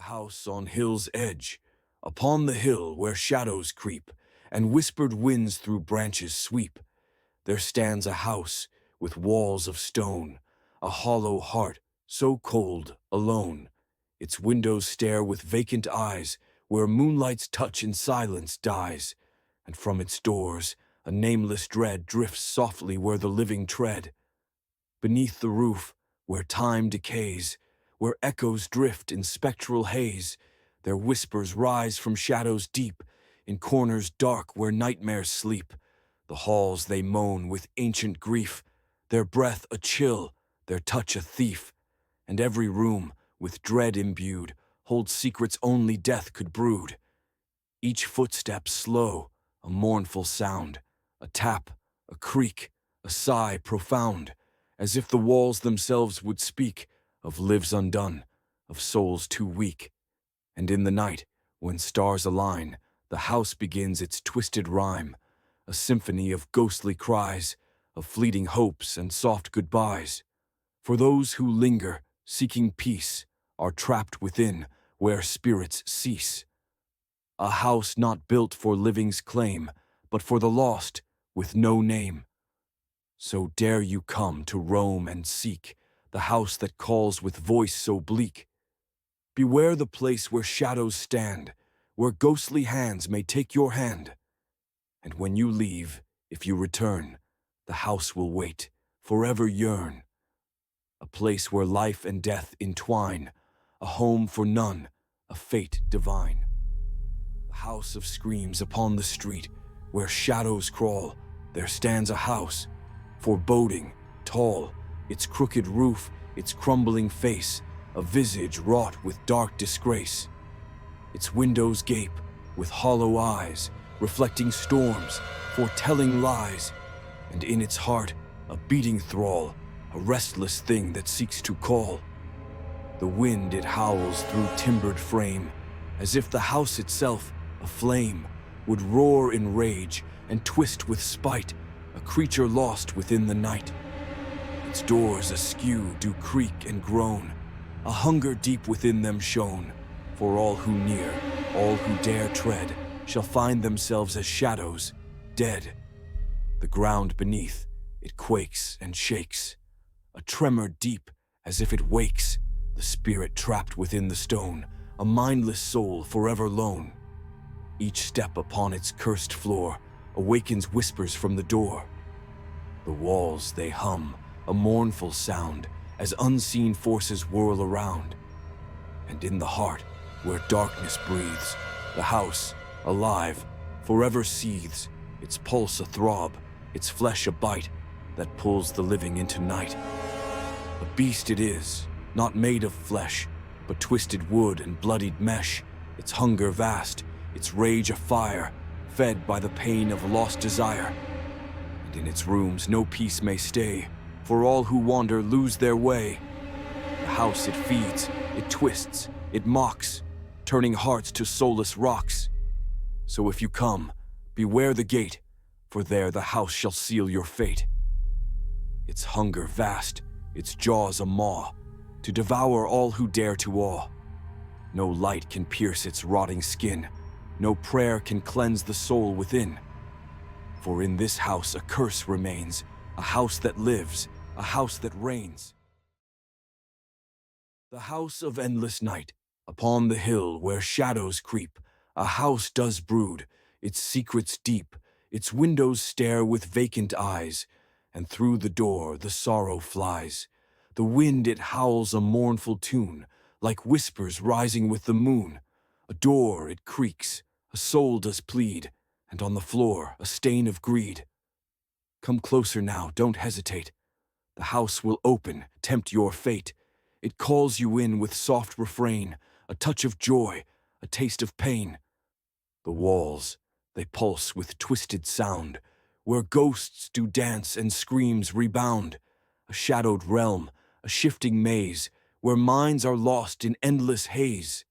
The house on hill's edge, upon the hill where shadows creep, and whispered winds through branches sweep, there stands a house with walls of stone, a hollow heart so cold, alone. Its windows stare with vacant eyes, where moonlight's touch in silence dies, and from its doors a nameless dread drifts softly where the living tread. Beneath the roof, where time decays, where echoes drift in spectral haze, their whispers rise from shadows deep, in corners dark where nightmares sleep. The halls they moan with ancient grief, their breath a chill, their touch a thief, and every room, with dread imbued, holds secrets only death could brood. Each footstep slow, a mournful sound, a tap, a creak, a sigh profound, as if the walls themselves would speak of lives undone, of souls too weak. And in the night, when stars align, the house begins its twisted rhyme, a symphony of ghostly cries, of fleeting hopes and soft goodbyes. For those who linger, seeking peace, are trapped within, where spirits cease. A house not built for living's claim, but for the lost, with no name. So dare you come to roam and seek the house that calls with voice so bleak. Beware the place where shadows stand, where ghostly hands may take your hand. And when you leave, if you return, the house will wait, forever yearn. A place where life and death entwine, a home for none, a fate divine. The house of screams upon the street, where shadows crawl, there stands a house, foreboding, tall, its crooked roof, its crumbling face, a visage wrought with dark disgrace. Its windows gape, with hollow eyes, reflecting storms, foretelling lies, and in its heart, a beating thrall, a restless thing that seeks to call. The wind it howls through timbered frame, as if the house itself, aflame, would roar in rage and twist with spite, a creature lost within the night. Its doors askew do creak and groan, a hunger deep within them shone, for all who near, all who dare tread, shall find themselves as shadows, dead. The ground beneath, it quakes and shakes, a tremor deep as if it wakes, the spirit trapped within the stone, a mindless soul forever lone. Each step upon its cursed floor awakens whispers from the door. The walls they hum, a mournful sound, as unseen forces whirl around. And in the heart, where darkness breathes, the house, alive, forever seethes, its pulse a throb, its flesh a bite, that pulls the living into night. A beast it is, not made of flesh, but twisted wood and bloodied mesh, its hunger vast, its rage a fire, fed by the pain of lost desire. And in its rooms no peace may stay, for all who wander lose their way. The house it feeds, it twists, it mocks, turning hearts to soulless rocks. So if you come, beware the gate, for there the house shall seal your fate. Its hunger vast, its jaws a maw, to devour all who dare to awe. No light can pierce its rotting skin, no prayer can cleanse the soul within. For in this house a curse remains, a house that lives, a house that reigns. The house of endless night, upon the hill where shadows creep, a house does brood, its secrets deep, its windows stare with vacant eyes, and through the door the sorrow flies. The wind it howls a mournful tune, like whispers rising with the moon. A door it creaks, a soul does plead, and on the floor a stain of greed. Come closer now, don't hesitate. The house will open, tempt your fate. It calls you in with soft refrain, a touch of joy, a taste of pain. The walls, they pulse with twisted sound, where ghosts do dance and screams rebound. A shadowed realm, a shifting maze, where minds are lost in endless haze.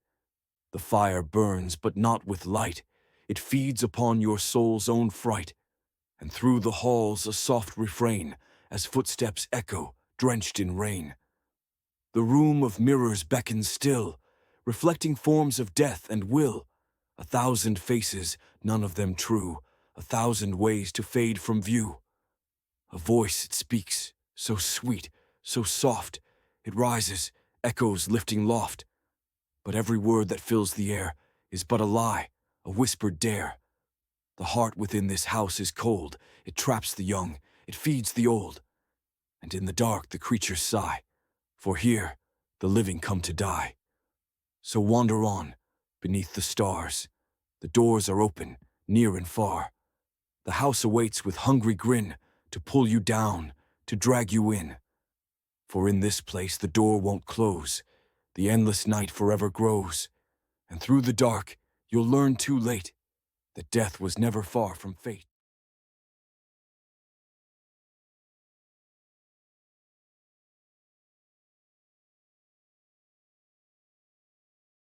The fire burns, but not with light. It feeds upon your soul's own fright. And through the halls a soft refrain, as footsteps echo, drenched in rain. The room of mirrors beckons still, reflecting forms of death and will. 1,000 faces, none of them true, 1,000 ways to fade from view. A voice it speaks, so sweet, so soft, it rises, echoes lifting loft. But every word that fills the air is but a lie, a whispered dare. The heart within this house is cold, it traps the young, it feeds the old. And in the dark the creatures sigh, for here the living come to die. So wander on, beneath the stars. The doors are open, near and far. The house awaits with hungry grin, to pull you down, to drag you in. For in this place the door won't close, the endless night forever grows. And through the dark you'll learn too late that death was never far from fate.